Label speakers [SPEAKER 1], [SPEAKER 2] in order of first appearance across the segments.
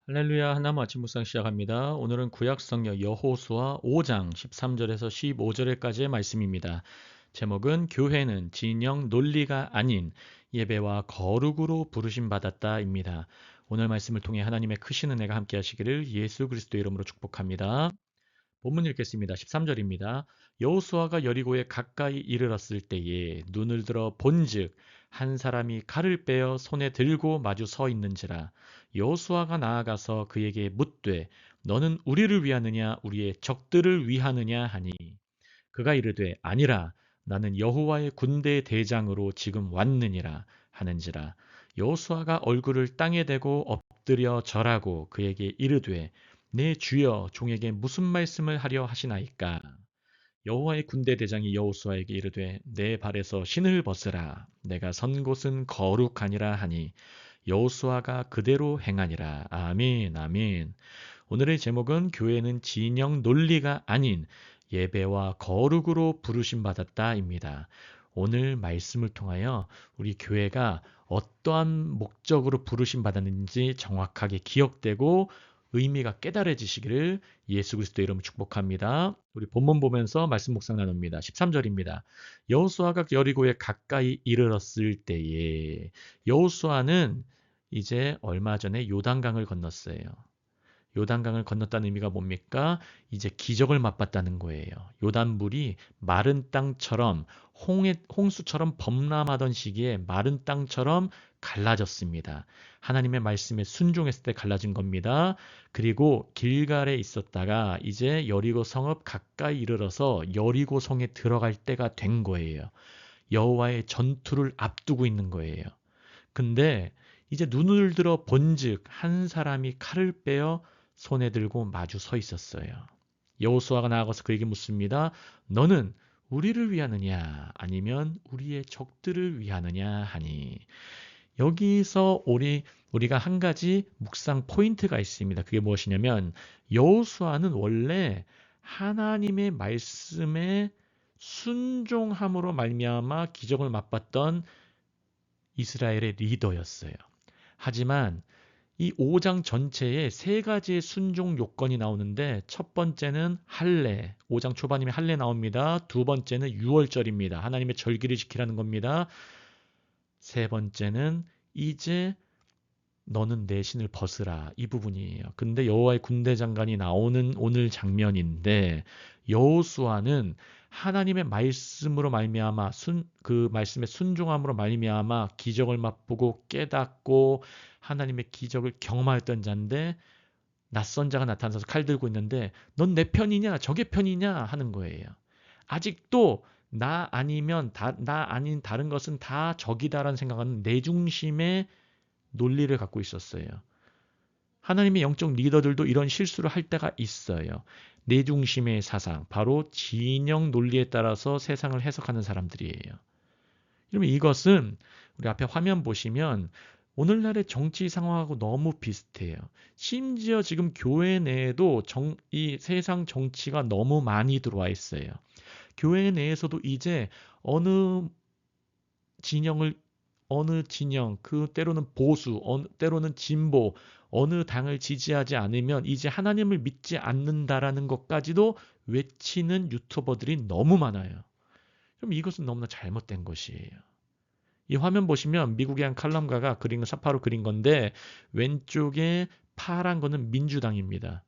[SPEAKER 1] 할렐루야. 하나님 아침 묵상 시작합니다. 오늘은 구약성경 여호수아 5장 13절에서 15절까지의 말씀입니다. 제목은 교회는 진영 논리가 아닌 예배와 거룩으로 부르심 받았다입니다. 오늘 말씀을 통해 하나님의 크신 은혜가 함께 하시기를 예수 그리스도 이름으로 축복합니다. 본문 읽겠습니다. 13절입니다. 여호수아가 여리고에 가까이 이르렀을 때에 눈을 들어 본즉 한 사람이 칼을 빼어 손에 들고 마주 서 있는지라. 여호수아가 나아가서 그에게 묻되 너는 우리를 위하느냐 우리의 적들을 위하느냐 하니 그가 이르되 아니라 나는 여호와의 군대 대장으로 지금 왔느니라 하는지라. 여호수아가 얼굴을 땅에 대고 엎드려 절하고 그에게 이르되 내 주여 종에게 무슨 말씀을 하려 하시나이까. 여호와의 군대 대장이 여호수아에게 이르되 내 발에서 신을 벗으라. 내가 선 곳은 거룩하니라 하니 여호수아가 그대로 행하니라. 아멘 아멘. 오늘의 제목은 교회는 진영 논리가 아닌 예배와 거룩으로 부르심 받았다입니다. 오늘 말씀을 통하여 우리 교회가 어떠한 목적으로 부르심 받았는지 정확하게 기억되고 의미가 깨달아지시기를 예수 그리스도 이름으로 축복합니다. 우리 본문 보면서 말씀 묵상 나눕니다. 13절입니다. 여호수아가 여리고에 가까이 이르렀을 때에 여호수아는 이제 얼마 전에 요단강을 건넜어요. 요단강을 건넜다는 의미가 뭡니까? 이제 기적을 맛봤다는 거예요. 요단물이 마른 땅처럼 홍수처럼 범람하던 시기에 마른 땅처럼 갈라졌습니다. 하나님의 말씀에 순종했을 때 갈라진 겁니다. 그리고 길갈에 있었다가 이제 여리고 성읍 가까이 이르러서 여리고 성에 들어갈 때가 된 거예요. 여호와의 전투를 앞두고 있는 거예요. 근데 이제 눈을 들어 본즉 한 사람이 칼을 빼어 손에 들고 마주 서 있었어요. 여호수아가 나아가서 그에게 묻습니다. 너는 우리를 위하느냐 아니면 우리의 적들을 위하느냐 하니 여기서 우리가 한 가지 묵상 포인트가 있습니다. 그게 무엇이냐면 여호수아는 원래 하나님의 말씀에 순종함으로 말미암아 기적을 맛봤던 이스라엘의 리더였어요. 하지만 이 5장 전체에 세 가지의 순종 요건이 나오는데 첫 번째는 할례, 5장 초반이면 할례 나옵니다. 두 번째는 유월절입니다. 하나님의 절기를 지키라는 겁니다. 세 번째는 이제 너는 내 신을 벗으라 이 부분이에요. 근데 여호와의 군대 장관이 나오는 오늘 장면인데 여호수아는 하나님의 말씀으로 말미암아 그 말씀의 순종함으로 말미암아 기적을 맛보고 깨닫고 하나님의 기적을 경험하였던 자인데 낯선 자가 나타나서 칼 들고 있는데 넌 내 편이냐 적의 편이냐 하는 거예요. 아직도 나 아니면 나 아닌 다른 것은 다 적이다라는 생각하는 내 중심의 논리를 갖고 있었어요. 하나님의 영적 리더들도 이런 실수를 할 때가 있어요. 내 중심의 사상, 바로 진영 논리에 따라서 세상을 해석하는 사람들이에요. 그러면 이것은 우리 앞에 화면 보시면 오늘날의 정치 상황하고 너무 비슷해요. 심지어 지금 교회 내에도 이 세상 정치가 너무 많이 들어와 있어요. 교회 내에서도 이제 어느 진영을 어느 진영, 그 때로는 보수, 때로는 진보, 어느 당을 지지하지 않으면 이제 하나님을 믿지 않는다라는 것까지도 외치는 유튜버들이 너무 많아요. 그럼 이것은 너무나 잘못된 것이에요. 이 화면 보시면 미국의 한 칼럼가가 그린 건 사파로 그린 건데 왼쪽에 파란 거는 민주당입니다.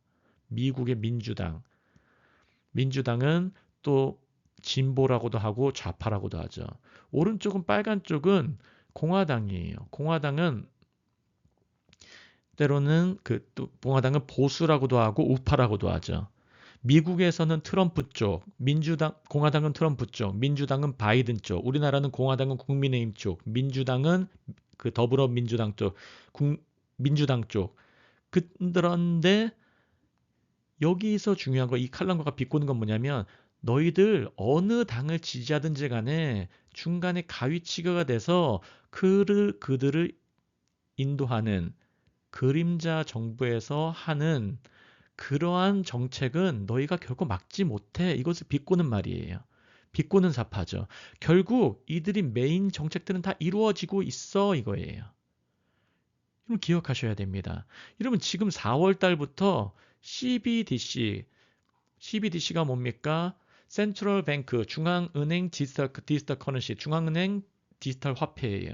[SPEAKER 1] 미국의 민주당. 민주당은 또 진보라고도 하고 좌파라고도 하죠. 오른쪽은 빨간 쪽은 공화당이에요. 공화당은 때로는 또 공화당은 보수라고도 하고 우파라고도 하죠. 미국에서는 트럼프 쪽, 공화당은 트럼프 쪽, 민주당은 바이든 쪽, 우리나라는 공화당은 국민의힘 쪽, 민주당은 그 더불어민주당 쪽, 민주당 쪽. 그런데 여기서 중요한 거, 이 칼럼가가 비꼬는 건 뭐냐면 너희들 어느 당을 지지하든지 간에 중간에 가위치기가 돼서 그들을 인도하는 그림자 정부에서 하는 그러한 정책은 너희가 결코 막지 못해. 이것을 비꼬는 말이에요. 비꼬는 사파죠. 결국 이들이 메인 정책들은 다 이루어지고 있어 이거예요. 여러분 기억하셔야 됩니다. 여러분 지금 4월 달부터 CBDC가 뭡니까? 센트럴 뱅크, 중앙은행 디지털 커런시, 중앙은행 디지털 화폐예요.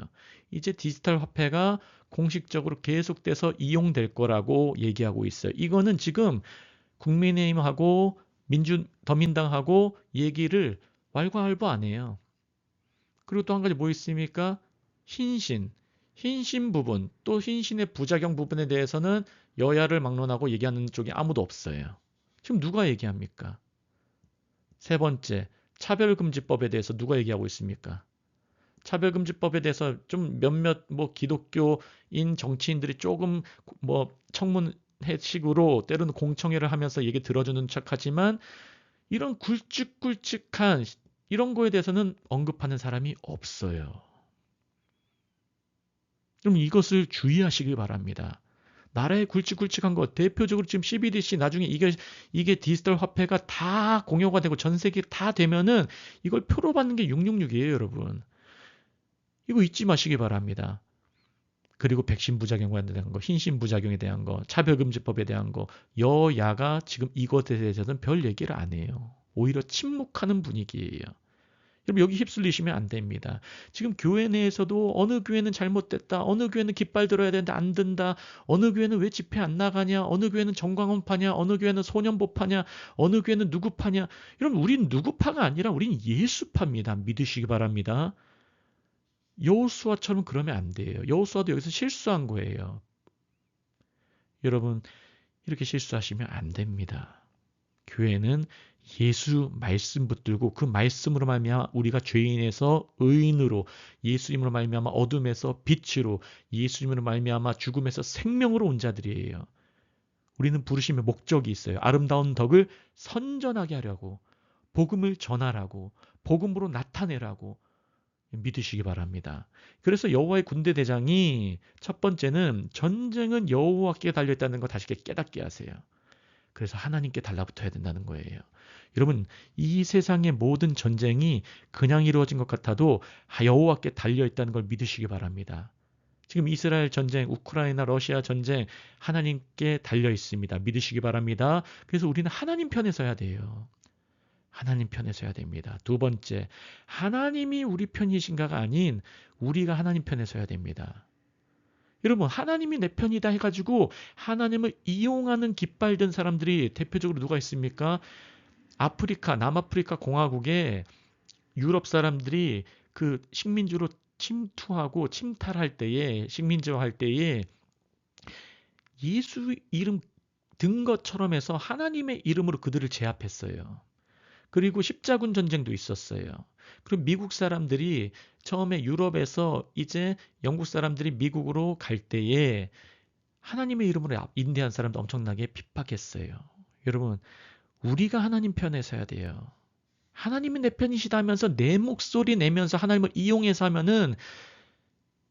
[SPEAKER 1] 이제 디지털 화폐가 공식적으로 계속돼서 이용될 거라고 얘기하고 있어요. 이거는 지금 국민의힘하고 더민당하고 얘기를 왈가왈부 안 해요. 그리고 또 한 가지 뭐 있습니까? 흰신 부분, 또 흰신의 부작용 부분에 대해서는 여야를 막론하고 얘기하는 쪽이 아무도 없어요. 지금 누가 얘기합니까? 세 번째, 차별금지법에 대해서 누가 얘기하고 있습니까? 차별금지법에 대해서 좀 몇몇 기독교인 정치인들이 조금 청문회식으로 때로는 공청회를 하면서 얘기 들어주는 척하지만 이런 굵직굵직한 이런 거에 대해서는 언급하는 사람이 없어요. 그럼 이것을 주의하시기 바랍니다. 나라의 굵직굵직한 것, 대표적으로 지금 CBDC 나중에 이게 디지털 화폐가 다 공유가 되고 전 세계 다 되면은 이걸 표로 받는 게 666이에요, 여러분. 이거 잊지 마시기 바랍니다. 그리고 백신 부작용에 대한 거, 흰신 부작용에 대한 거, 차별금지법에 대한 거, 여야가 지금 이것에 대해서는 별 얘기를 안 해요. 오히려 침묵하는 분위기예요. 여러분 여기 휩쓸리시면 안 됩니다. 지금 교회 내에서도 어느 교회는 잘못됐다. 어느 교회는 깃발 들어야 되는데 안 든다. 어느 교회는 왜 집회 안 나가냐. 어느 교회는 정광훈파냐. 어느 교회는 소년보파냐. 어느 교회는 누구파냐. 여러분 우린 누구파가 아니라 우린 예수파입니다. 믿으시기 바랍니다. 여호수아처럼 그러면 안 돼요. 여호수아도 여기서 실수한 거예요. 여러분 이렇게 실수하시면 안 됩니다. 교회는 예수 말씀 붙들고 그 말씀으로 말미암아 우리가 죄인에서 의인으로, 예수님으로 말미암아 어둠에서 빛으로, 예수님으로 말미암아 죽음에서 생명으로 온 자들이에요. 우리는 부르심의 목적이 있어요. 아름다운 덕을 선전하게 하려고, 복음을 전하라고, 복음으로 나타내라고 믿으시기 바랍니다. 그래서 여호와의 군대 대장이 첫 번째는 전쟁은 여호와께 달려있다는 거 다시 깨닫게 하세요. 그래서 하나님께 달라붙어야 된다는 거예요. 여러분 이 세상의 모든 전쟁이 그냥 이루어진 것 같아도 여호와께 달려있다는 걸 믿으시기 바랍니다. 지금 이스라엘 전쟁, 우크라이나, 러시아 전쟁 하나님께 달려있습니다. 믿으시기 바랍니다. 그래서 우리는 하나님 편에 서야 돼요. 하나님 편에 서야 됩니다. 두 번째, 하나님이 우리 편이신가가 아닌 우리가 하나님 편에 서야 됩니다. 여러분 하나님이 내 편이다 해가지고 하나님을 이용하는 깃발 든 사람들이 대표적으로 누가 있습니까? 남아프리카 공화국에 유럽 사람들이 그 식민지로 침투하고 침탈할 때에 식민지화할 때에 예수 이름 든 것처럼 해서 하나님의 이름으로 그들을 제압했어요. 그리고 십자군 전쟁도 있었어요. 그리고 미국 사람들이 처음에 유럽에서 이제 영국 사람들이 미국으로 갈 때에 하나님의 이름으로 인디안 사람도 엄청나게 핍박했어요. 여러분 우리가 하나님 편에 서야 돼요. 하나님이 내 편이시다 하면서 내 목소리 내면서 하나님을 이용해서 하면은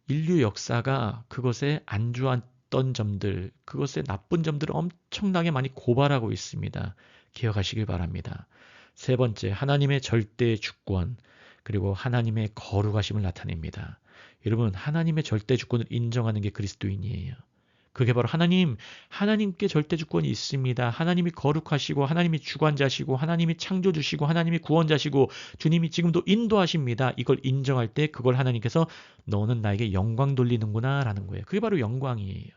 [SPEAKER 1] 인류 역사가 그것에 안주했던 점들, 그것의 나쁜 점들을 엄청나게 많이 고발하고 있습니다. 기억하시길 바랍니다. 세 번째, 하나님의 절대 주권, 그리고 하나님의 거룩하심을 나타냅니다. 여러분, 하나님의 절대 주권을 인정하는 게 그리스도인이에요. 그게 바로 하나님께 절대 주권이 있습니다. 하나님이 거룩하시고, 하나님이 주관자시고, 하나님이 창조주시고, 하나님이 구원자시고, 주님이 지금도 인도하십니다. 이걸 인정할 때 그걸 하나님께서 너는 나에게 영광 돌리는구나 라는 거예요. 그게 바로 영광이에요.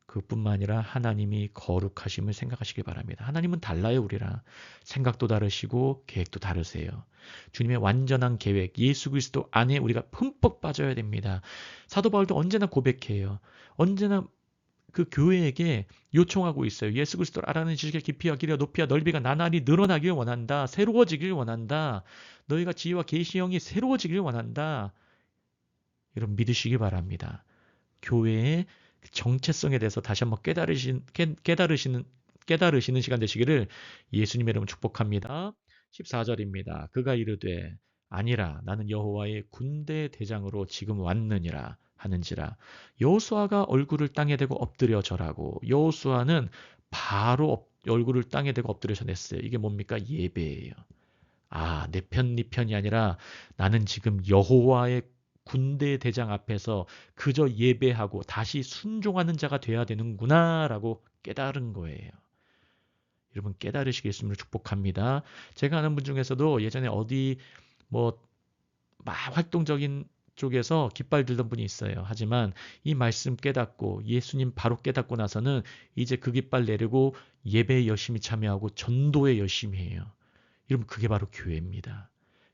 [SPEAKER 1] 그뿐만 아니라 하나님이 거룩하심을 생각하시기 바랍니다. 하나님은 달라요, 우리랑. 생각도 다르시고 계획도 다르세요. 주님의 완전한 계획, 예수 그리스도 안에 우리가 흠뻑 빠져야 됩니다. 사도 바울도 언제나 고백해요. 언제나 그 교회에게 요청하고 있어요. 예수 그리스도를 알아내는 지식의 깊이와 길이와 높이와 넓이가 나날이 늘어나길 원한다. 새로워지길 원한다. 너희가 지혜와 계시의 영이 새로워지길 원한다. 여러분 믿으시기 바랍니다. 교회의 정체성에 대해서 다시 한번 깨달으시는 시간 되시기를 예수님의 이름으로 축복합니다. 14절입니다. 그가 이르되 아니라 나는 여호와의 군대 대장으로 지금 왔느니라 하는지라. 여호수아가 얼굴을 땅에 대고 엎드려 절하고, 여호수아는 바로 얼굴을 땅에 대고 엎드려 절했어요. 이게 뭡니까? 예배예요. 내 편, 네 편이 아니라 나는 지금 여호와의 군대 대장 앞에서 그저 예배하고 다시 순종하는 자가 돼야 되는구나라고 깨달은 거예요. 여러분 깨달으시길 있음을 축복합니다. 제가 아는 분 중에서도 예전에 어디 뭐 막 활동적인 쪽에서 깃발 들던 분이 있어요. 하지만 이 말씀 깨닫고 예수님 바로 깨닫고 나서는 이제 그 깃발 내리고 예배에 열심히 참여하고 전도에 열심히 해요. 여러분 그게 바로 교회입니다.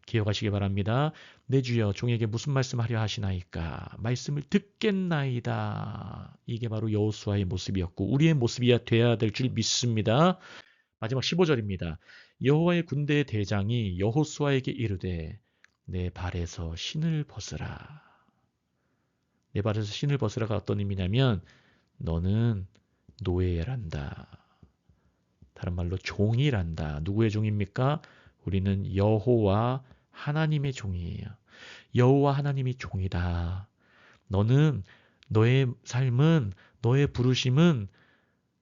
[SPEAKER 1] 기억하시기 바랍니다. 내 주여 종에게 무슨 말씀하려 하시나이까 말씀을 듣겠나이다. 이게 바로 여호수아의 모습이었고 우리의 모습이야 돼야 될 줄 믿습니다. 마지막 15절입니다. 여호와의 군대의 대장이 여호수아에게 이르되 내 발에서 신을 벗으라. 내 발에서 신을 벗으라가 어떤 의미냐면 너는 노예란다. 다른 말로 종이란다. 누구의 종입니까? 우리는 여호와 하나님의 종이에요. 여호와 하나님이 종이다. 너는 너의 삶은 너의 부르심은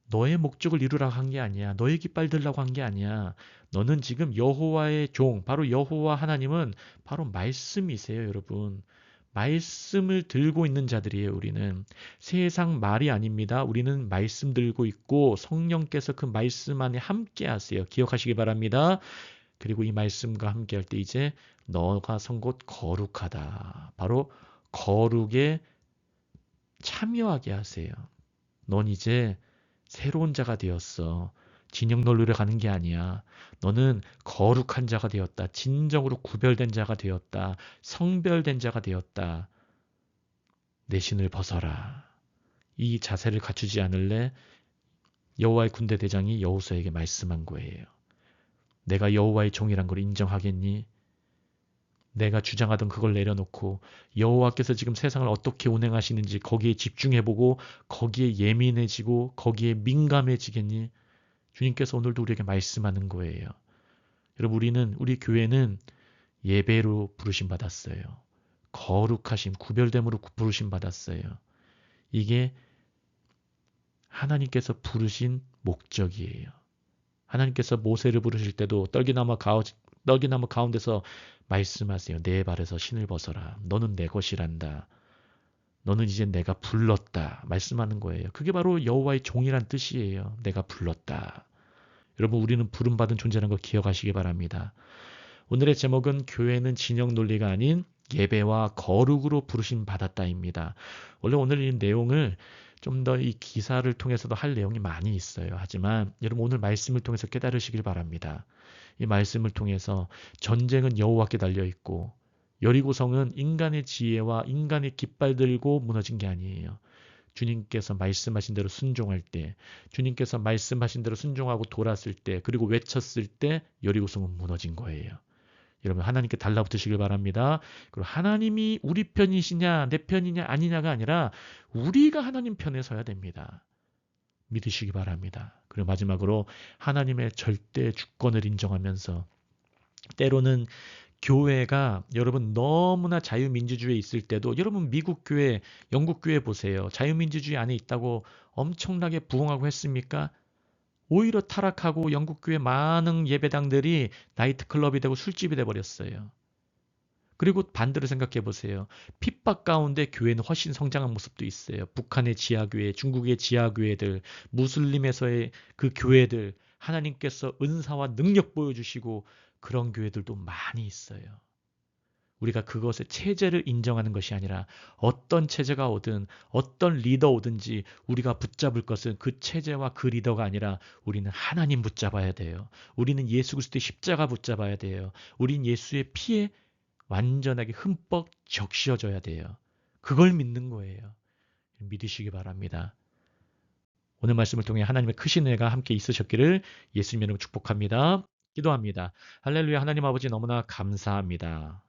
[SPEAKER 1] 너의 목적을 이루라고 한 게 아니야. 너의 깃발 들라고 한 게 아니야. 너는 지금 여호와의 종, 바로 여호와 하나님은 바로 말씀이세요, 여러분. 말씀을 들고 있는 자들이에요, 우리는. 세상 말이 아닙니다. 우리는 말씀 들고 있고 성령께서 그 말씀 안에 함께 하세요. 기억하시기 바랍니다. 그리고 이 말씀과 함께 할 때 이제 너가 선 곳 거룩하다. 바로 거룩에 참여하게 하세요. 넌 이제 새로운 자가 되었어. 진영 논리를 가는 게 아니야. 너는 거룩한 자가 되었다. 진정으로 구별된 자가 되었다. 성별된 자가 되었다. 내 신을 벗어라. 이 자세를 갖추지 않을래? 여호와의 군대 대장이 여호수아에게 말씀한 거예요. 내가 여호와의 종이란 걸 인정하겠니? 내가 주장하던 그걸 내려놓고 여호와께서 지금 세상을 어떻게 운행하시는지 거기에 집중해보고 거기에 예민해지고 거기에 민감해지겠니? 주님께서 오늘도 우리에게 말씀하는 거예요. 여러분 우리 교회는 예배로 부르심 받았어요. 거룩하심, 구별됨으로 부르심 받았어요. 이게 하나님께서 부르신 목적이에요. 하나님께서 모세를 부르실 때도 떨기나무 가운데서 말씀하세요. 내 발에서 신을 벗어라. 너는 내 것이란다. 너는 이제 내가 불렀다. 말씀하는 거예요. 그게 바로 여호와의 종이란 뜻이에요. 내가 불렀다. 여러분 우리는 부름받은 존재라는 걸 기억하시기 바랍니다. 오늘의 제목은 교회는 진영 논리가 아닌 예배와 거룩으로 부르심 받았다입니다. 원래 오늘 이 내용을 좀 더 이 기사를 통해서도 할 내용이 많이 있어요. 하지만 여러분 오늘 말씀을 통해서 깨달으시길 바랍니다. 이 말씀을 통해서 전쟁은 여호와께 달려있고 여리고성은 인간의 지혜와 인간의 깃발 들고 무너진 게 아니에요. 주님께서 말씀하신 대로 순종할 때, 주님께서 말씀하신 대로 순종하고 돌았을 때, 그리고 외쳤을 때 여리고성은 무너진 거예요. 여러분 하나님께 달라붙으시길 바랍니다. 그리고 하나님이 우리 편이시냐 내 편이냐 아니냐가 아니라 우리가 하나님 편에 서야 됩니다. 믿으시기 바랍니다. 그리고 마지막으로 하나님의 절대 주권을 인정하면서 때로는 교회가 여러분 너무나 자유민주주의에 있을 때도 여러분 미국 교회, 영국 교회 보세요. 자유민주주의 안에 있다고 엄청나게 부흥하고 했습니까? 오히려 타락하고 영국 교회 많은 예배당들이 나이트클럽이 되고 술집이 돼버렸어요. 그리고 반대로 생각해 보세요. 핍박 가운데 교회는 훨씬 성장한 모습도 있어요. 북한의 지하교회, 중국의 지하교회들, 무슬림에서의 그 교회들, 하나님께서 은사와 능력 보여주시고 그런 교회들도 많이 있어요. 우리가 그것의 체제를 인정하는 것이 아니라 어떤 체제가 오든 어떤 리더 오든지 우리가 붙잡을 것은 그 체제와 그 리더가 아니라 우리는 하나님 붙잡아야 돼요. 우리는 예수 그리스도의 십자가 붙잡아야 돼요. 우린 예수의 피에 완전하게 흠뻑 적셔져야 돼요. 그걸 믿는 거예요. 믿으시기 바랍니다. 오늘 말씀을 통해 하나님의 크신 은혜가 함께 있으셨기를 예수님 이름으로 축복합니다. 기도합니다. 할렐루야. 하나님 아버지 너무나 감사합니다.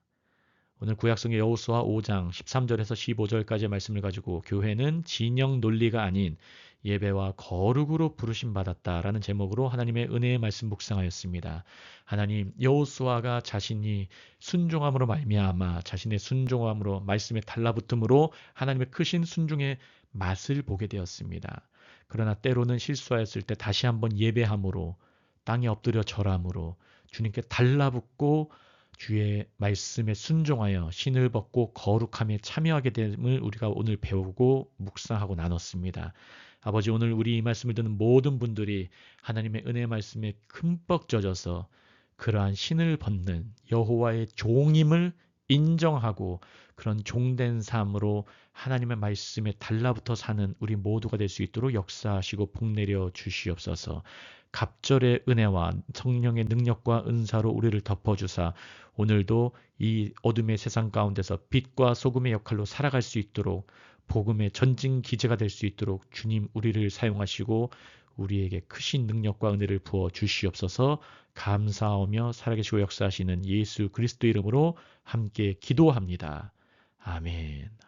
[SPEAKER 1] 오늘 구약성의 여호수아 5장 13절에서 15절까지의 말씀을 가지고 교회는 진영 논리가 아닌 예배와 거룩으로 부르심 받았다라는 제목으로 하나님의 은혜의 말씀 묵상하였습니다. 하나님 여호수아가 자신이 순종함으로 말미암아 자신의 순종함으로 말씀에 달라붙음으로 하나님의 크신 순종의 맛을 보게 되었습니다. 그러나 때로는 실수하였을 때 다시 한번 예배함으로 땅에 엎드려 절함으로 주님께 달라붙고 주의 말씀에 순종하여 신을 벗고 거룩함에 참여하게 됨을 우리가 오늘 배우고 묵상하고 나눴습니다. 아버지, 오늘 우리 이 말씀을 듣는 모든 분들이 하나님의 은혜 말씀에 흠뻑 젖어서 그러한 신을 벗는 여호와의 종임을 인정하고 그런 종된 삶으로 하나님의 말씀에 달라붙어 사는 우리 모두가 될 수 있도록 역사하시고 복내려 주시옵소서. 갑절의 은혜와 성령의 능력과 은사로 우리를 덮어주사 오늘도 이 어둠의 세상 가운데서 빛과 소금의 역할로 살아갈 수 있도록 복음의 전진 기제가 될 수 있도록 주님 우리를 사용하시고 우리에게 크신 능력과 은혜를 부어 주시옵소서. 감사하며 살아계시고 역사하시는 예수 그리스도 이름으로 함께 기도합니다. 아멘.